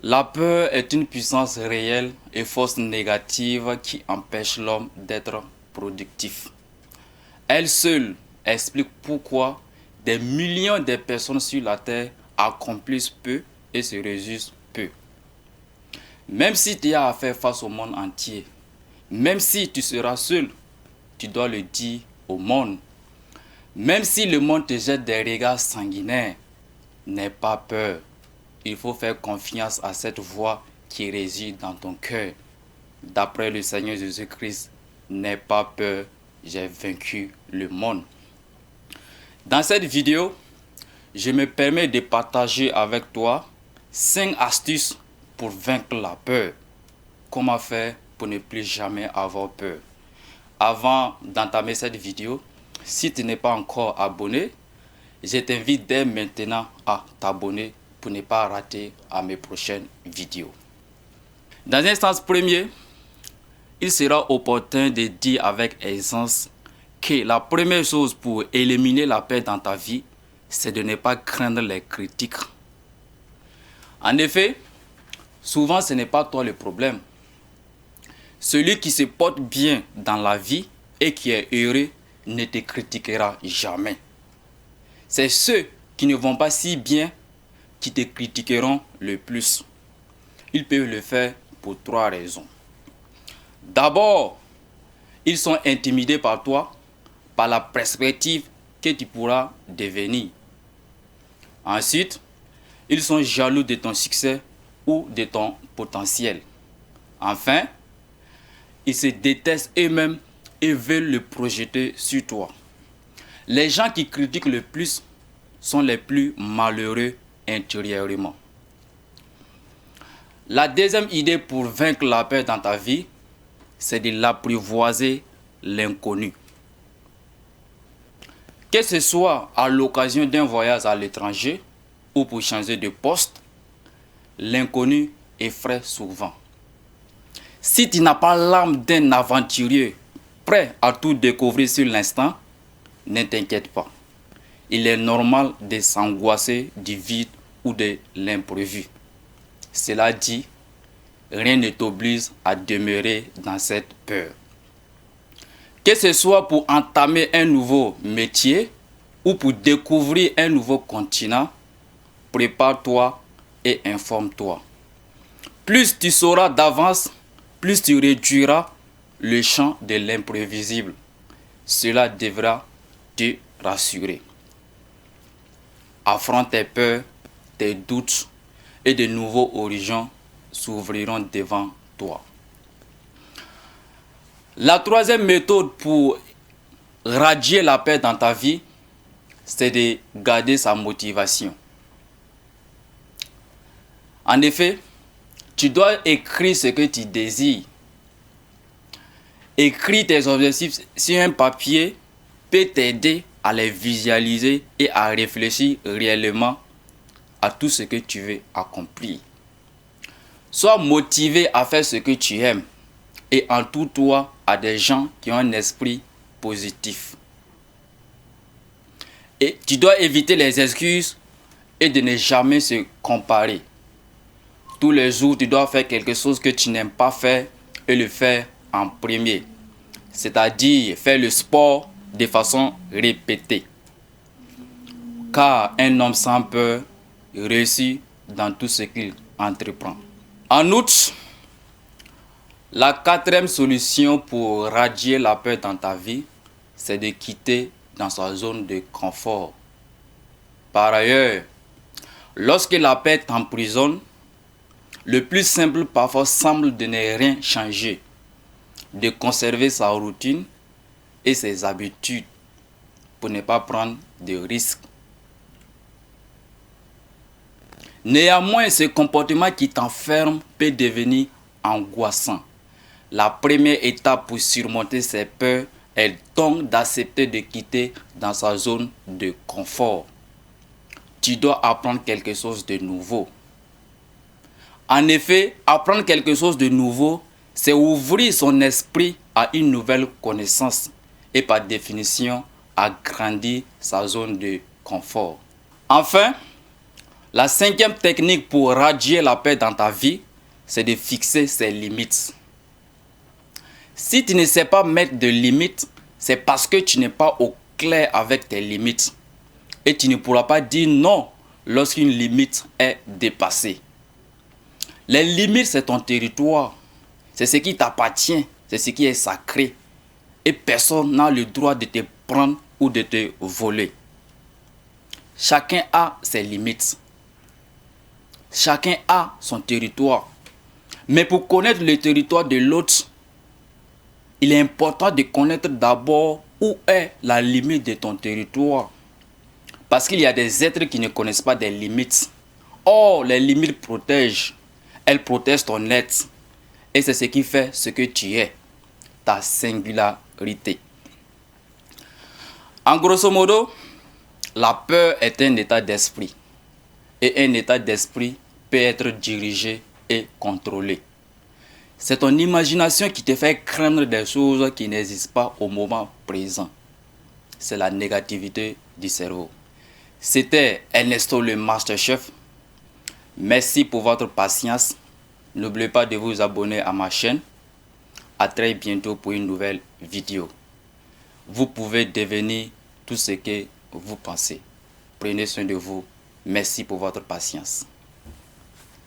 La peur est une puissance réelle et force négative qui empêche l'homme d'être productif. Elle seule explique pourquoi des millions de personnes sur la terre accomplissent peu et se réussissent peu. Même si tu as à faire face au monde entier, même si tu seras seul, tu dois le dire au monde. Même si le monde te jette des regards sanguinaires, n'aie pas peur. Il faut faire confiance à cette voix qui réside dans ton cœur. D'après le Seigneur Jésus-Christ, n'aie pas peur, j'ai vaincu le monde. Dans cette vidéo, je me permets de partager avec toi 5 astuces pour vaincre la peur. Comment faire pour ne plus jamais avoir peur. Avant d'entamer cette vidéo, si tu n'es pas encore abonné, je t'invite dès maintenant à t'abonner pour ne pas rater à mes prochaines vidéos. Dans un sens premier, il sera opportun de dire avec aisance que la première chose pour éliminer la peur dans ta vie, c'est de ne pas craindre les critiques. En effet, souvent ce n'est pas toi le problème. Celui qui se porte bien dans la vie et qui est heureux ne te critiquera jamais. C'est ceux qui ne vont pas si bien qui te critiqueront le plus. Ils peuvent le faire pour 3 raisons. D'abord, ils sont intimidés par toi, par la perspective que tu pourras devenir. Ensuite, ils sont jaloux de ton succès ou de ton potentiel. Enfin, ils se détestent eux-mêmes et veulent le projeter sur toi. Les gens qui critiquent le plus sont les plus malheureux intérieurement. La deuxième idée pour vaincre la peur dans ta vie, c'est de l'apprivoiser l'inconnu. Que ce soit à l'occasion d'un voyage à l'étranger ou pour changer de poste, l'inconnu effraie souvent. Si tu n'as pas l'âme d'un aventurier prêt à tout découvrir sur l'instant, ne t'inquiète pas. Il est normal de s'angoisser du vide ou de l'imprévu. Cela dit, rien ne t'oblige à demeurer dans cette peur. Que ce soit pour entamer un nouveau métier ou pour découvrir un nouveau continent, prépare-toi et informe-toi. Plus tu sauras d'avance, plus tu réduiras le champ de l'imprévisible. Cela devra te rassurer. Affronte tes peurs, tes doutes et de nouveaux horizons s'ouvriront devant toi. La troisième méthode pour radier la peur dans ta vie, c'est de garder sa motivation. En effet, tu dois écrire ce que tu désires. Écrire tes objectifs sur un papier peut t'aider à les visualiser et à réfléchir réellement à tout ce que tu veux accomplir. Sois motivé à faire ce que tu aimes et entoure-toi à des gens qui ont un esprit positif. Et tu dois éviter les excuses et de ne jamais se comparer. Tous les jours, tu dois faire quelque chose que tu n'aimes pas faire et le faire en premier. C'est-à-dire faire le sport de façon répétée. Car un homme sans peur réussit dans tout ce qu'il entreprend. En outre, la quatrième solution pour radier la peur dans ta vie, c'est de quitter dans sa zone de confort. Par ailleurs, lorsque la peur t'emprisonne, le plus simple parfois semble de ne rien changer, de conserver sa routine et ses habitudes pour ne pas prendre de risques. Néanmoins, ce comportement qui t'enferme peut devenir angoissant. La première étape pour surmonter ces peurs est donc d'accepter de quitter dans sa zone de confort. Tu dois apprendre quelque chose de nouveau. En effet, apprendre quelque chose de nouveau, c'est ouvrir son esprit à une nouvelle connaissance et par définition, agrandir sa zone de confort. Enfin, La cinquième technique pour radier la paix dans ta vie, c'est de fixer ses limites. Si tu ne sais pas mettre de limites, c'est parce que tu n'es pas au clair avec tes limites. Et tu ne pourras pas dire non lorsqu'une limite est dépassée. Les limites, c'est ton territoire. C'est ce qui t'appartient. C'est ce qui est sacré. Et personne n'a le droit de te prendre ou de te voler. Chacun a ses limites. Chacun a son territoire. Mais pour connaître le territoire de l'autre, il est important de connaître d'abord où est la limite de ton territoire. Parce qu'il y a des êtres qui ne connaissent pas des limites. Or, les limites protègent. Elles protègent ton être. Et c'est ce qui fait ce que tu es. Ta singularité. En grosso modo, la peur est un état d'esprit. Et un état d'esprit peut être dirigé et contrôlé. C'est ton imagination qui te fait craindre des choses qui n'existent pas au moment présent. C'est la négativité du cerveau. C'était Ernesto le Masterchef. Merci pour votre patience. N'oubliez pas de vous abonner à ma chaîne. À très bientôt pour une nouvelle vidéo. Vous pouvez devenir tout ce que vous pensez. Prenez soin de vous. Merci pour votre patience.